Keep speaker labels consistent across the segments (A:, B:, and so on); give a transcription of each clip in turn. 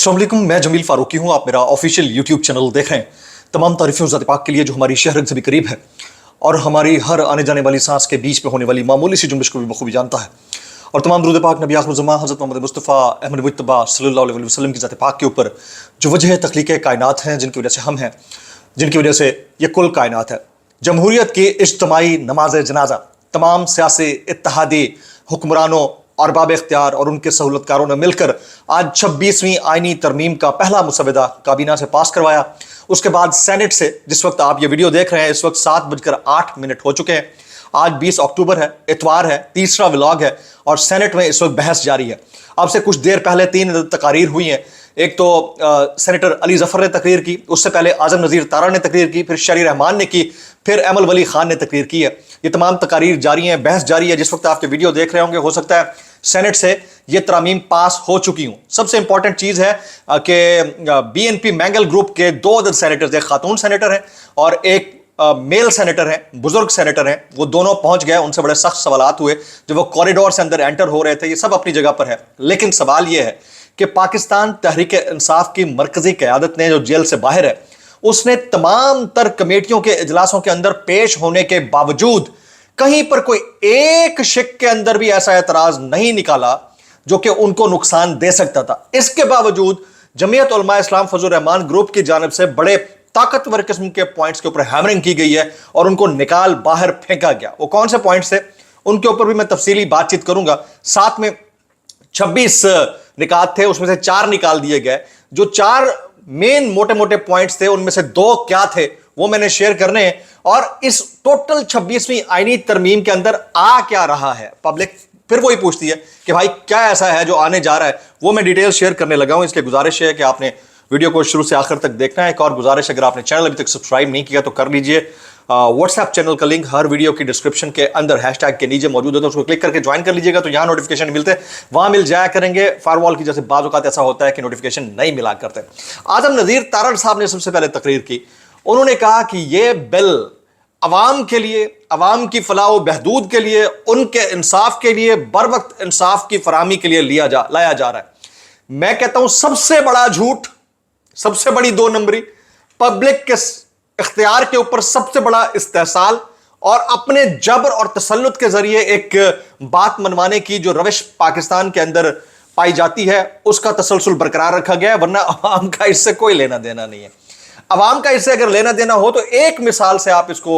A: अस्सलाम वालेकुम, मैं जमील फारूकी हूँ। आप मेरा ऑफिशियल यूट्यूब चैनल देख रहे हैं। तमाम तारीफ़ें ज़ात पाक के लिए जो हमारी शहर से भी करीब है और हमारी हर आने जाने वाली सांस के बीच में होने वाली मामूली सी जुम्बिश को भी बखूबी जानता है। और तमाम दुरूद पाक नबी आखिर ज़मां हज़रत मोहम्मद मुस्तफ़ा अहमद मुज्तबा सल्लल्लाहु अलैहि वसल्लम की ज़ात पाक के ऊपर जो वजह तख्लीक़ कायनात हैं, जिनकी वजह से हम हैं, जिनकी वजह से ये कुल कायनात है। जमहूरियत की इज्तिमाई नमाज जनाजा तमाम सियासी इत्तेहादी हुक्मरानों अरबाब इख्तियार और उनके सहूलतकारों ने मिलकर आज 26वीं आइनी तरमीम का पहला मुसवदा काबीना से पास करवाया। उसके बाद सेनेट से, जिस वक्त आप ये वीडियो देख रहे हैं इस वक्त 7:08 हो चुके हैं। आज 20 अक्टूबर है, इतवार है, तीसरा व्लॉग है और सेनेट में इस वक्त बहस जारी है। अब से कुछ देर पहले 3 तकारीर हुई हैं। एक तो सेनेटर अली जफर ने तकरीर की, उससे पहले आजम नज़ीर तारा ने तकरीर की, फिर शरी रहमान ने की, फिर अमल वली खान ने तकरीर की है। ये तमाम तकारीर जारी हैं, बहस जारी है। जिस वक्त आप ये वीडियो देख रहे होंगे हो सकता है सेनेट से ये तरामीम पास हो चुकी हूँ। सबसे इंपॉर्टेंट चीज़ है कि BNP मैंगल ग्रुप के 2 अदद सेनेटर्स, एक खातून सेनेटर हैं और एक मेल सेनेटर हैं, बुजुर्ग सेनेटर हैं, वो दोनों पहुंच गए। उनसे बड़े सख्त सवालात हुए जब वो कॉरिडोर से अंदर एंटर हो रहे थे। ये सब अपनी जगह पर है, लेकिन सवाल ये है कि पाकिस्तान तहरीक इंसाफ की मरकजी क़यादत ने, जो जेल से बाहर है, उसने तमाम तर कमेटियों के इजलासों के अंदर पेश होने के बावजूद कहीं पर कोई एक शिक के अंदर भी ऐसा एतराज नहीं निकाला जो कि उनको नुकसान दे सकता था। इसके बावजूद जमीयत उलमा इस्लाम फजल रहमान ग्रुप की जानिब से बड़े ताकतवर किस्म के पॉइंट्स के ऊपर हैमरिंग की गई है और उनको निकाल बाहर फेंका गया। वो कौन से पॉइंट्स थे उनके ऊपर भी मैं तफसीली बातचीत करूंगा। साथ में 26 निकात थे, उसमें से 4 निकाल दिए गए। जो 4 मेन मोटे मोटे पॉइंट्स थे उनमें से 2 क्या थे वो मैंने शेयर करने हैं। और इस टोटल 26वीं आईनी तरमीम के अंदर आ क्या रहा है, पब्लिक फिर वही पूछती है कि भाई क्या ऐसा है जो आने जा रहा है। वो मैं डिटेल शेयर करने लगा हूं, इसलिए गुजारिश है कि आपने वीडियो को शुरू से आखिर तक देखना है। एक और गुजारिश, अगर आपने चैनल अभी तक सब्सक्राइब नहीं किया तो कर लीजिए। व्हाट्सएप चैनल का लिंक हर वीडियो की डिस्क्रिप्शन के अंदर हैशटैग के नीचे मौजूद होता है, उसको क्लिक करके ज्वाइन कर लीजिएगा तो यहाँ नोटिफिकेशन मिलते हैं, वहां मिल जाया करेंगे। फायरवॉल की जैसे बाज़ औक़ात ऐसा होता है कि नोटिफिकेशन नहीं मिला करते। आजम नज़ीर तारा साहब ने सबसे पहले तकरीर की। उन्होंने कहा कि यह बिल अवाम के लिए, अवाम की फलाह व बहदूद के लिए, उनके इंसाफ के लिए, बर वक्त इंसाफ की फराहमी के लिए लाया जा रहा है। मैं कहता हूं सबसे बड़ा झूठ, सबसे बड़ी 2 नंबरी, पब्लिक के इख्तियार के ऊपर सबसे बड़ा इस्तेहसाल और अपने जबर और तसल्लुत के जरिए एक बात मनवाने की जो रविश पाकिस्तान के अंदर पाई जाती है उसका तसलसल बरकरार रखा गया है। वरना अवाम का इससे कोई लेना देना नहीं है। अवाम का इससे अगर लेना देना हो तो एक मिसाल से आप इसको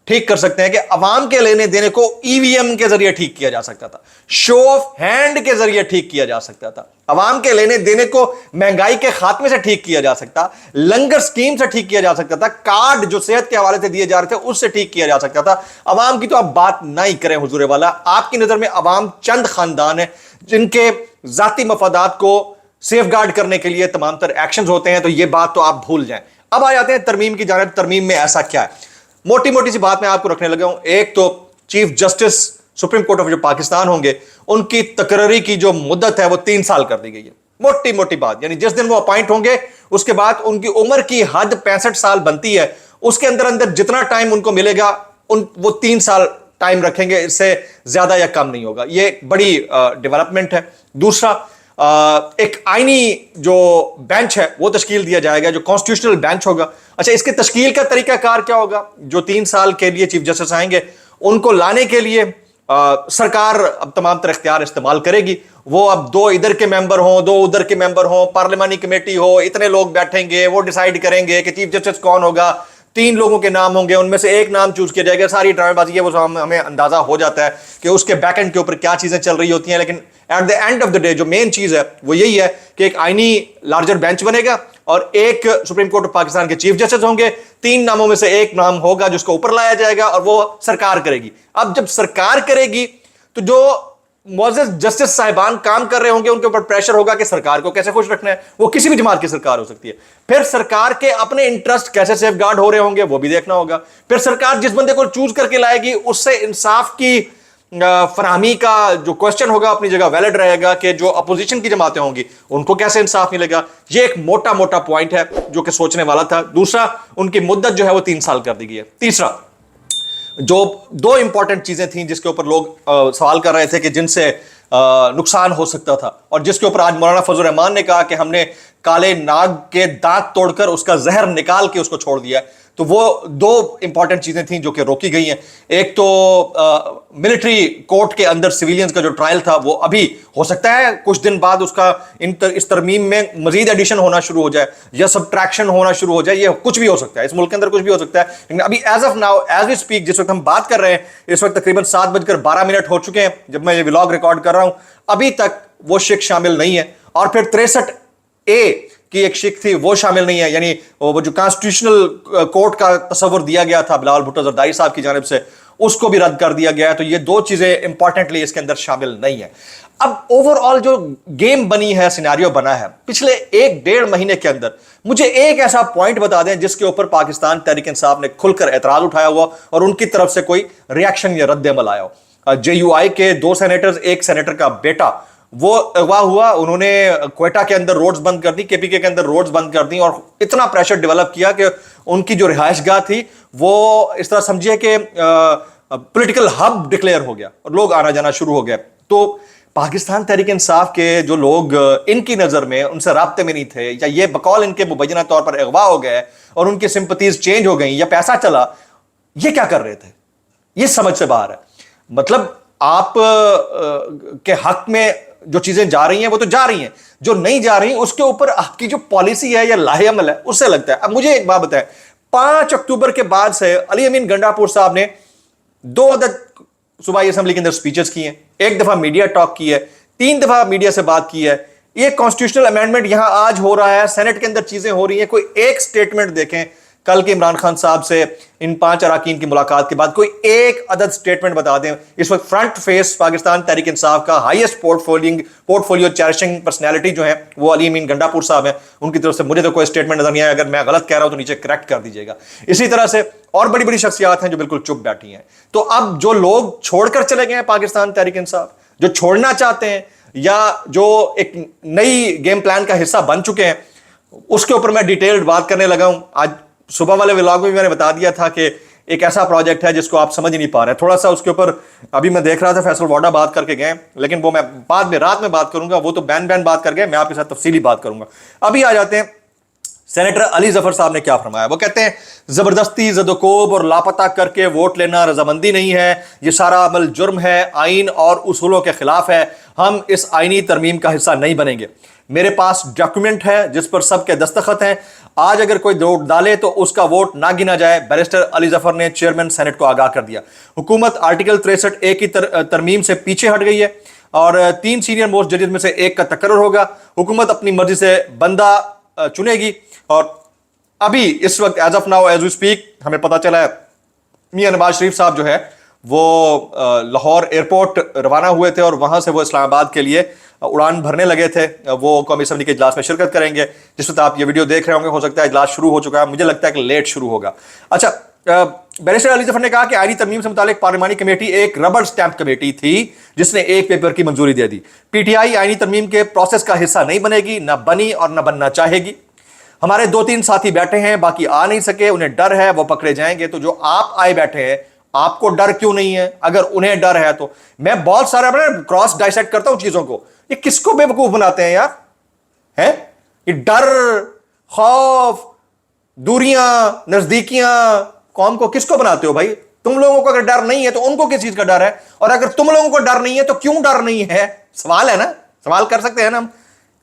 A: ठीक कर सकते हैं कि अवाम के लेने देने को EVM के जरिए ठीक किया जा सकता था, शो ऑफ हैंड के जरिए ठीक किया जा सकता था, अवाम के लेने देने को महंगाई के खात्मे से ठीक किया जा सकता, लंगर स्कीम से ठीक किया जा सकता था, कार्ड जो सेहत के हवाले से दिए जा रहे थे उससे ठीक किया जा सकता था। अवाम की तो आप बात नहीं करें हुजूर वाला। आपकी नजर में अवाम चंद खानदान है जिनके जाती मफादात को सेफ गार्ड करने के लिए तमाम तर एक्शन होते हैं, तो यह बात तो आप भूल जाएं। अब आ जाते हैं तरमीम की जानिब। तरमीम में ऐसा क्या है, मोटी मोटी सी बात मैं आपको रखने लगा हूं। एक तो chief justice supreme court of जो पाकिस्तान होंगे उनकी तकर्री की जो मुद्दत है वो 3 साल कर दी गई है। मोटी मोटी बात, यानी जिस दिन वो अपॉइंट होंगे उसके बाद उनकी उम्र की हद 65 साल बनती है, उसके अंदर अंदर जितना टाइम उनको मिलेगा वो 3 साल टाइम रखेंगे, इससे ज्यादा या कम नहीं होगा। ये बड़ी डेवलपमेंट है। दूसरा, एक आईनी जो बेंच है वो तश्कील दिया जाएगा, जो कॉन्स्टिट्यूशनल बेंच होगा। अच्छा, इसके तश्कील का तरीकाकार क्या होगा? जो 3 साल के लिए चीफ जस्टिस आएंगे उनको लाने के लिए सरकार अब तमाम तरह इख्तियार इस्तेमाल करेगी। वो अब 2 इधर के मेंबर हों, 2 उधर के मेंबर हों, पार्लिमानी कमेटी हो, इतने लोग बैठेंगे, वो डिसाइड करेंगे कि चीफ जस्टिस कौन होगा। 3 लोगों के नाम होंगे, उनमें से एक नाम चूज किया जाएगा। सारी ड्रामेबाजी है वो हमें अंदाजा हो जाता है कि उसके बैक एंड के ऊपर क्या चीजें चल रही होती हैं। लेकिन at the end of the day जो मेन चीज है वो यही है कि एक आईनी लार्जर बेंच बनेगा और एक सुप्रीम कोर्ट ऑफ पाकिस्तान के चीफ जस्टिस होंगे। 3 नामों में से एक नाम होगा जिसको ऊपर लाया जाएगा और वो सरकार करेगी। अब जब सरकार करेगी तो जो मुअज़्ज़ज़ जस्टिस साहिबान काम कर रहे होंगे उनके ऊपर प्रेशर होगा कि सरकार को कैसे खुश रखना है। वो किसी भी जमात की सरकार हो सकती है। फिर सरकार के अपने इंटरेस्ट कैसे सेफ गार्ड हो रहे होंगे वो भी देखना होगा। फिर सरकार जिस बंदे को चूज करके लाएगी उससे इंसाफ की फराहमी का जो क्वेश्चन होगा अपनी जगह वैलिड रहेगा कि जो अपोजिशन की जमातें होंगी उनको कैसे इंसाफ मिलेगा। ये एक मोटा मोटा पॉइंट है जो कि सोचने वाला था। दूसरा, उनकी मुद्दत जो है वो 3 साल कर दी गई है। तीसरा, जो 2 इंपॉर्टेंट चीजें थी जिसके ऊपर लोग सवाल कर रहे थे कि जिनसे नुकसान हो सकता था और जिसके ऊपर आज मौलाना फजल रहमान ने कहा कि हमने काले नाग के दांत तोड़कर उसका जहर निकाल के उसको छोड़ दिया है। तो वो दो इंपॉर्टेंट चीजें थी जो कि रोकी गई हैं। एक तो मिलिट्री कोर्ट के अंदर सिविलियंस का जो ट्रायल था वो अभी हो सकता है कुछ दिन बाद उसका इस तरमीम में मजीद एडिशन होना शुरू हो जाए या सब्ट्रैक्शन होना शुरू हो जाए, ये कुछ भी हो सकता है, इस मुल्क के अंदर कुछ भी हो सकता है। लेकिन अभी as of now, as we speak, जिस वक्त हम बात कर रहे हैं, इस वक्त तकरीबन 7:12 हो चुके हैं जब मैं ये व्लॉग रिकॉर्ड कर रहा हूं, अभी तक वो शिक शामिल नहीं है। और फिर 63A की एक शिक थी वो शामिल नहीं है, यानी वो जो कॉन्स्टिट्यूशनल कोर्ट का तस्वर दिया गया था बिलावल भुट्टो जरदारी साहब की जानिब से, उसको भी रद्द कर दिया गया है। तो ये दो चीजें इंपॉर्टेंटली इसके अंदर शामिल नहीं है। अब ओवरऑल जो गेम बनी है, सिनेरियो बना है पिछले 1-1.5 महीने के अंदर, मुझे एक ऐसा पॉइंट बता दें जिसके ऊपर पाकिस्तान तहरीक इंसाफ ने खुलकर एतराज उठाया हुआ और उनकी तरफ से कोई रिएक्शन या रद्द अमल आया हो। JUI के 2 सेनेटर्स, एक सेनेटर का बेटा वो अगवा हुआ, उन्होंने क्वेटा के अंदर रोड्स बंद कर दी, KPK के अंदर रोड्स बंद कर दी और इतना प्रेशर डेवलप किया कि उनकी जो रिहाइशगाह थी वो इस तरह समझिए कि पॉलिटिकल हब डिक्लेयर हो गया और लोग आना जाना शुरू हो गए। तो पाकिस्तान तहरीक इंसाफ के जो लोग इनकी नजर में उनसे राब्ते में नहीं थे, या ये बकौल इनके मुबैना तौर पर अगवा हो गए और उनकी सिंपथीज चेंज हो गई या पैसा चला, ये क्या कर रहे थे? ये समझ से बाहर है। मतलब आप के हक में जो चीजें जा रही हैं वो तो जा रही हैं, जो नहीं जा रही उसके ऊपर आपकी जो पॉलिसी है या लाहे अमल है उससे लगता है। अब मुझे एक बात बताएं, 5 अक्टूबर के बाद से अली अमीन गंडापुर साहब ने 2 अदद सूबाई असेंबली के अंदर स्पीचेस की हैं, 1 दफा मीडिया टॉक की है, 3 दफा मीडिया से बात की है। ये कॉन्स्टिट्यूशनल अमेंडमेंट यहां आज हो रहा है, सेनेट के अंदर चीजें हो रही हैं, कोई एक स्टेटमेंट देखें कल के इमरान खान साहब से इन 5 अरकान की मुलाकात के बाद, कोई एक अदद स्टेटमेंट बता दें। इस वक्त फ्रंट फेस पाकिस्तान तहरीक इंसाफ का हाईएस्ट पोर्टफोलियो चेरिशिंग पर्सनैलिटी जो है वो अली अमीन गंडापुर साहब है। उनकी तरफ से मुझे तो कोई स्टेटमेंट नजर नहीं आया, अगर मैं गलत कह रहा हूं तो नीचे करेक्ट कर दीजिएगा। इसी तरह से और बड़ी बड़ी शख्सियात हैं जो बिल्कुल चुप बैठी हैं। तो अब जो लोग छोड़कर चले गए हैं पाकिस्तान तहरीक इंसाफ, जो छोड़ना चाहते हैं या जो एक नई गेम प्लान का हिस्सा बन चुके हैं, उसके ऊपर मैं डिटेल्ड बात करने लगा हूं। आज सुबह वाले व्लॉग में भी मैंने बता दिया था कि एक ऐसा प्रोजेक्ट है जिसको आप समझ ही नहीं पा रहे, थोड़ा सा उसके ऊपर अभी मैं देख रहा था फैसल वाडा बात करके गए, लेकिन वो मैं बाद में रात में बात करूंगा, वो तो बैन बात कर गए, मैं आपके साथ तफसीली बात करूंगा। अभी आ जाते हैं सेनेटर अली जफर साहब ने क्या फरमाया। वो कहते हैं जबरदस्ती जदोकोब और लापता करके वोट लेना रजामंदी नहीं है, ये सारा अमल जुर्म है, आइन और उसूलों के खिलाफ है, हम इस आइनी तरमीम का हिस्सा नहीं बनेंगे। मेरे पास डॉक्यूमेंट है जिस पर सबके दस्तखत हैं, आज अगर कोई वोट डाले तो उसका वोट ना गिना जाए। बैरिस्टर अली जफर ने चेयरमैन सेनेट को आगाह कर दिया। हुकूमत आर्टिकल 63A की तरमीम से पीछे हट गई है और 3 सीनियर मोस्ट जजेस में से एक का तकर्रुर होगा। हुकूमत अपनी मर्जी से बंदा चुनेगी और अभी इस वक्त as of now as we speak हमें पता चला है मियां नवाज शरीफ साहब जो है वो लाहौर एयरपोर्ट रवाना हुए थे और वहां से वो इस्लामाबाद के लिए उड़ान भरने लगे थे। वो कौमी असम्बली के इजलास में शिरकत करेंगे। जिस वक्त आप ये वीडियो देख रहे होंगे हो सकता है इजलास शुरू हो चुका है, मुझे लगता है कि लेट शुरू होगा। अच्छा, बैरिस्टर अली जफर ने कहा कि आईनी तरमीम से मुतालिक पार्लिमानी कमेटी एक रबर स्टैंप कमेटी थी जिसने एक पेपर की मंजूरी दे दी। PTI आईनी तरमीम के प्रोसेस का हिस्सा नहीं बनेगी, ना बनी और ना बनना चाहेगी। हमारे 2-3 साथी बैठे हैं, बाकी आ नहीं सके, उन्हें डर है वो पकड़े जाएंगे। तो जो आप आए बैठे हैं, आपको डर क्यों नहीं है? अगर उन्हें डर है तो मैं बहुत सारे अपने क्रॉस डाइसेक्ट करता हूं चीजों को, ये किसको बेवकूफ बनाते हैं यार? हैं ये डर, खौफ, दूरियां, नजदीकियां कौम को किसको बनाते हो भाई? तुम लोगों को अगर डर नहीं है तो उनको किस चीज का डर है? और अगर तुम लोगों को डर नहीं है तो क्यों डर नहीं है? सवाल है ना, सवाल कर सकते हैं ना हम।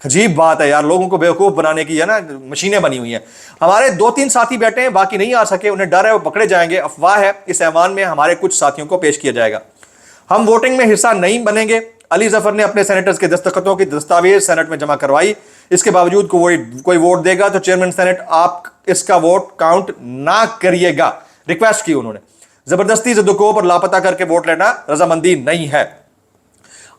A: अजीब बात है यार, लोगों को बेवकूफ बनाने की है ना मशीनें बनी हुई हैं। हमारे 2-3 साथी बैठे हैं, बाकी नहीं आ सके, उन्हें डर है वो पकड़े जाएंगे। अफवाह है इस ऐवान में हमारे कुछ साथियों को पेश किया जाएगा। हम वोटिंग में हिस्सा नहीं बनेंगे। अली जफर ने अपने सेनेटर्स के दस्तखतों की दस्तावेज सेनेट में जमा करवाई। इसके बावजूद कोई वोट देगा तो चेयरमैन सेनेट आप इसका वोट काउंट ना करिएगा, रिक्वेस्ट की उन्होंने। जबरदस्ती जदोकोब और लापता करके वोट लेना रजामंदी नहीं है।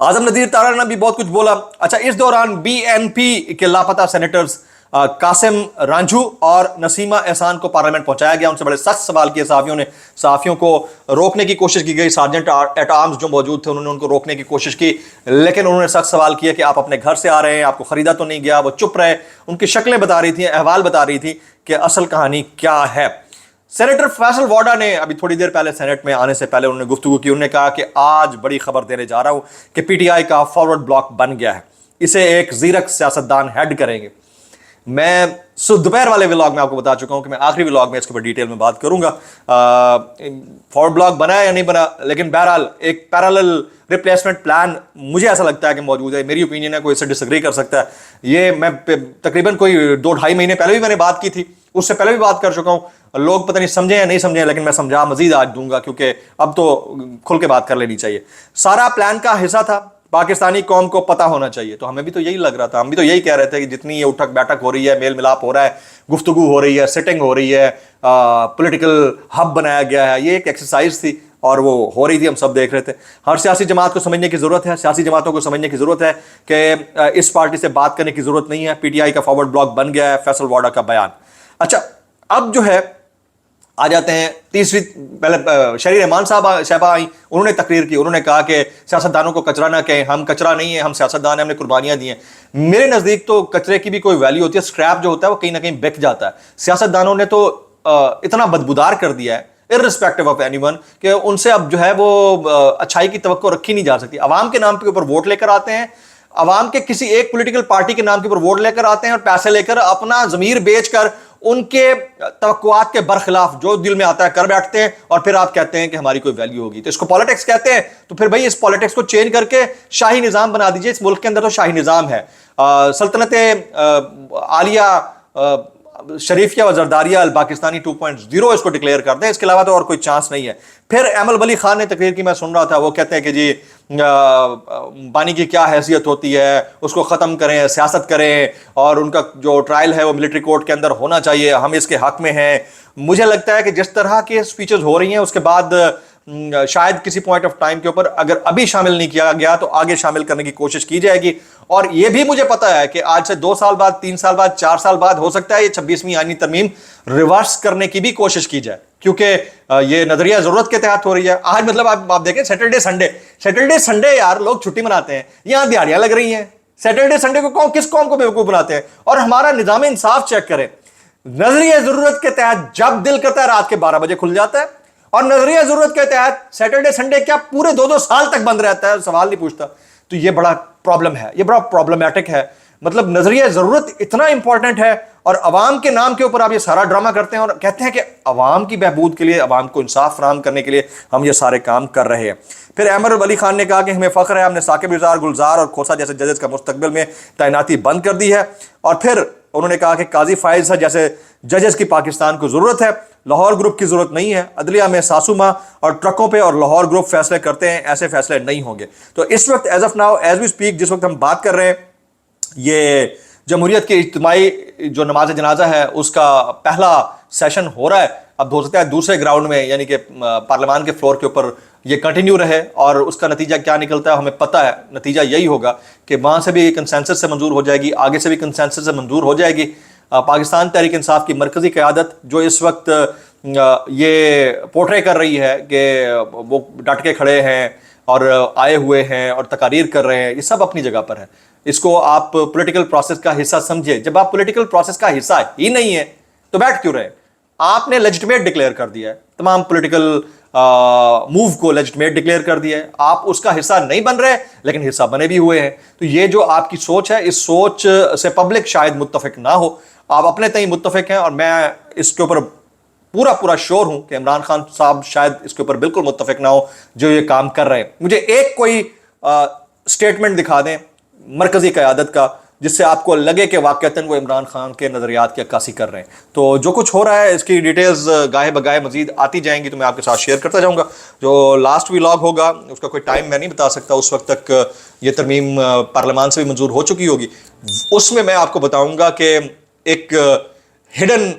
A: आजम नदीर तारा ने भी बहुत कुछ बोला। अच्छा, इस दौरान BNP के लापता सेनेटर्स कासिम रांझू और नसीमा एहसान को पार्लियामेंट पहुंचाया गया। उनसे बड़े सख्त सवाल किए सहाफियों को रोकने की कोशिश की गई। सार्जेंट एट आर्म्स जो मौजूद थे उन्होंने उनको रोकने की कोशिश की, लेकिन उन्होंने सख्त सवाल किया कि आप अपने घर से आ रहे हैं, आपको खरीदा तो नहीं गया। वो चुप रहे, उनकी शक्लें बता रही थी, अहवाल बता रही थी कि असल कहानी क्या है। सेनेटर फैसल वाडा ने अभी थोड़ी देर पहले सेनेट में आने से पहले उन्होंने गुफ्तगू की। उन्होंने कहा कि आज बड़ी खबर देने जा रहा हूं कि PTI का फॉरवर्ड ब्लॉक बन गया है, इसे एक जीरक सियासतदान हेड करेंगे। میں دوپہر والے ولاگ میں آپ کو بتا چکا ہوں کہ میں آخری ولاگ میں اس کے اوپر ڈیٹیل میں بات کروں گا. فارورڈ بلاگ بنا ہے یا نہیں بنا, لیکن بہرحال ایک پیرالل ریپلیسمنٹ پلان مجھے ایسا لگتا ہے کہ موجود ہے. میری اوپینین ہے, کوئی اس سے ڈس ایگری کر سکتا ہے. یہ میں تقریباً کوئی 2-2.5 مہینے پہلے بھی میں نے بات کی تھی, اس سے پہلے بھی بات کر چکا ہوں. لوگ پتہ نہیں سمجھیں یا نہیں سمجھیں, لیکن میں سمجھا مزید آج دوں گا, کیونکہ اب تو کھل کے بات کر لینی چاہیے. سارا پلان کا حصہ تھا پاکستانی قوم کو پتہ ہونا چاہیے. تو ہمیں بھی تو یہی لگ رہا تھا, ہم بھی تو یہی کہہ رہے تھے کہ جتنی یہ اٹھک بیٹھک ہو رہی ہے, میل ملاپ ہو رہا ہے, گفتگو ہو رہی ہے, سٹنگ ہو رہی ہے, پولیٹیکل ہب بنایا گیا ہے, یہ ایک ایکسرسائز تھی اور وہ ہو رہی تھی, ہم سب دیکھ رہے تھے. ہر سیاسی جماعت کو سمجھنے کی ضرورت ہے, سیاسی جماعتوں کو سمجھنے کی ضرورت ہے کہ اس پارٹی سے بات کرنے کی ضرورت نہیں ہے. پی ٹی آئی کا فارورڈ بلاک بن گیا ہے, فیصل واڈا کا بیان. اچھا, اب جو ہے آ جاتے ہیں تیسری. پہلے شہری رحمان صاحبہ آئیں, انہوں نے تقریر کی, انہوں نے کہا کہ سیاستدانوں کو کچرا نہ کہیں. ہم کچرا نہیں ہیں, ہم سیاستدان ہیں, ہم نے قربانیاں دی ہیں. میرے نزدیک تو کچرے کی بھی کوئی ویلیو ہوتی ہے. اسکریپ جو ہوتا ہے وہ کہیں نہ کہیں بک جاتا ہے. سیاستدانوں نے تو اتنا بدبودار کر دیا ہے irrespective of anyone کہ ان سے اب جو ہے وہ اچھائی کی توقع رکھی نہیں جا سکتی. عوام کے نام کے اوپر ووٹ لے کر آتے ہیں, عوام کے کسی ایک پولیٹیکل پارٹی کے نام کے اوپر ووٹ لے کر آتے ہیں, اور پیسے لے کر اپنا ضمیر بیچ کر ان کے توقعات کے برخلاف جو دل میں آتا ہے کر بیٹھتے ہیں, اور پھر آپ کہتے ہیں کہ ہماری کوئی ویلیو ہوگی. تو اس کو پالیٹکس کہتے ہیں. تو پھر بھائی اس پالیٹکس کو چینج کر کے شاہی نظام بنا دیجئے. اس ملک کے اندر تو شاہی نظام ہے, سلطنت عالیہ شریفیہ و زرداریہ الپاکستانی 2.0 اس کو ڈکلیئر کر دیں, اس کے علاوہ تو اور کوئی چانس نہیں ہے. پھر احمد ولی خان نے تقریر کی, میں سن رہا تھا, وہ کہتے ہیں کہ جی بانی کی کیا حیثیت ہوتی ہے, اس کو ختم کریں, سیاست کریں, اور ان کا جو ٹرائل ہے وہ ملٹری کورٹ کے اندر ہونا چاہیے, ہم اس کے حق میں ہیں. مجھے لگتا ہے کہ جس طرح کے سپیچز ہو رہی ہیں اس کے بعد شاید کسی پوائنٹ آف ٹائم کے اوپر اگر ابھی شامل نہیں کیا گیا تو آگے شامل کرنے کی کوشش کی جائے گی. اور یہ بھی مجھے پتا ہے کہ آج سے 2 سال بعد, 3 سال بعد, 4 سال بعد ہو سکتا ہے یہ 26ویں آئینی ترمیم ریورس کرنے کی بھی کوشش کی جائے, کیونکہ یہ نظریہ ضرورت کے تحت ہو رہی ہے. آج مطلب آپ دیکھیں سیٹرڈے سنڈے یار لوگ چھٹی مناتے ہیں, یہاں دیہڑیاں لگ رہی ہیں. سیٹرڈے سنڈے کو کس قوم کو بیوقوف بناتے ہیں؟ اور ہمارا نظام انصاف چیک کریں, نظریہ ضرورت کے تحت جب دل کرتا ہے رات کے 12 بجے کھل جاتا ہے, اور نظریہ ضرورت کے تحت سیٹرڈے سنڈے کیا پورے 2 سال تک بند رہتا ہے, سوال نہیں پوچھتا. تو یہ بڑا پرابلم ہے, یہ بڑا پرابلمیٹک ہے. مطلب نظریہ ضرورت اتنا امپورٹنٹ ہے, اور عوام کے نام کے اوپر آپ یہ سارا ڈرامہ کرتے ہیں اور کہتے ہیں کہ عوام کی بہبود کے لیے, عوام کو انصاف فراہم کرنے کے لیے ہم یہ سارے کام کر رہے ہیں. پھر احمد ولی خان نے کہا کہ ہمیں فخر ہے, ہم نے ثاقب نثار, گلزار اور کھوسا جیسے ججز کا مستقبل میں تعیناتی بند کر دی ہے. اور پھر انہوں نے کہا کہ قاضی فائز جیسے ججز کی پاکستان کو ضرورت ہے, لاہور گروپ کی ضرورت نہیں ہے. عدلیہ میں ساسوما اور ٹرکوں پہ اور لاہور گروپ فیصلے کرتے ہیں, ایسے فیصلے نہیں ہوں گے. تو اس وقت as of now, as we speak, جس وقت ہم بات کر رہے ہیں, یہ جمہوریت کی اجتماعی جو نماز جنازہ ہے اس کا پہلا سیشن ہو رہا ہے. اب ہو سکتا ہے دوسرے گراؤنڈ میں, یعنی کہ پارلیمان کے فلور کے اوپر یہ کنٹینیو رہے, اور اس کا نتیجہ کیا نکلتا ہے ہمیں پتہ ہے. نتیجہ یہی ہوگا کہ وہاں سے بھی کنسنسس سے منظور ہو جائے گی, آگے سے بھی کنسنسس سے منظور ہو جائے گی. پاکستان تحریک انصاف کی مرکزی قیادت جو اس وقت یہ پورٹرے کر رہی ہے کہ وہ ڈٹ کے کھڑے ہیں اور آئے ہوئے ہیں اور تقاریر کر رہے ہیں, یہ سب اپنی جگہ پر ہے. اس کو آپ پولیٹیکل پروسیس کا حصہ سمجھے. جب آپ پولیٹیکل پروسیس کا حصہ ہی نہیں ہے تو بیٹھ کیوں رہے؟ آپ نے لیجٹمیٹ ڈکلیئر کر دیا ہے, تمام پولیٹیکل موو کو لیجٹمیٹ ڈکلیئر کر دیا ہے. آپ اس کا حصہ نہیں بن رہے, لیکن حصہ بنے بھی ہوئے ہیں. تو یہ جو آپ کی سوچ ہے, اس سوچ سے پبلک شاید متفق نہ ہو, آپ اپنے تئیں متفق ہیں, اور میں اس کے اوپر پورا شور ہوں کہ عمران خان صاحب شاید اس کے اوپر بالکل متفق نہ ہو جو یہ کام کر رہے ہیں. مجھے ایک کوئی سٹیٹمنٹ دکھا دیں مرکزی قیادت کا جس سے آپ کو لگے کہ واقعتاً وہ عمران خان کے نظریات کی عکاسی کر رہے ہیں. تو جو کچھ ہو رہا ہے اس کی ڈیٹیلز گاہے بگاہے مزید آتی جائیں گی تو میں آپ کے ساتھ شیئر کرتا جاؤں گا. جو لاسٹ ولاگ ہوگا اس کا کوئی ٹائم میں نہیں بتا سکتا, اس وقت تک یہ ترمیم پارلیمان سے بھی منظور ہو چکی ہوگی. اس میں میں آپ کو بتاؤں گا کہ ایک ہڈن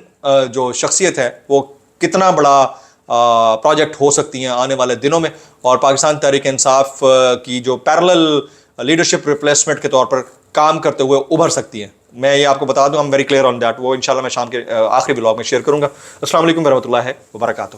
A: جو شخصیت ہے وہ کتنا بڑا پروجیکٹ ہو سکتی ہیں آنے والے دنوں میں, اور پاکستان تحریک انصاف کی جو پیرلل لیڈرشپ ریپلیسمنٹ کے طور پر کام کرتے ہوئے ابھر سکتی ہیں. میں یہ آپ کو بتا دوں, ہم ویری کلیئر آن دیٹ. وہ انشاءاللہ میں شام کے آخری ولاگ میں شیئر کروں گا. السلام علیکم ورحمۃ اللہ وبرکاتہ.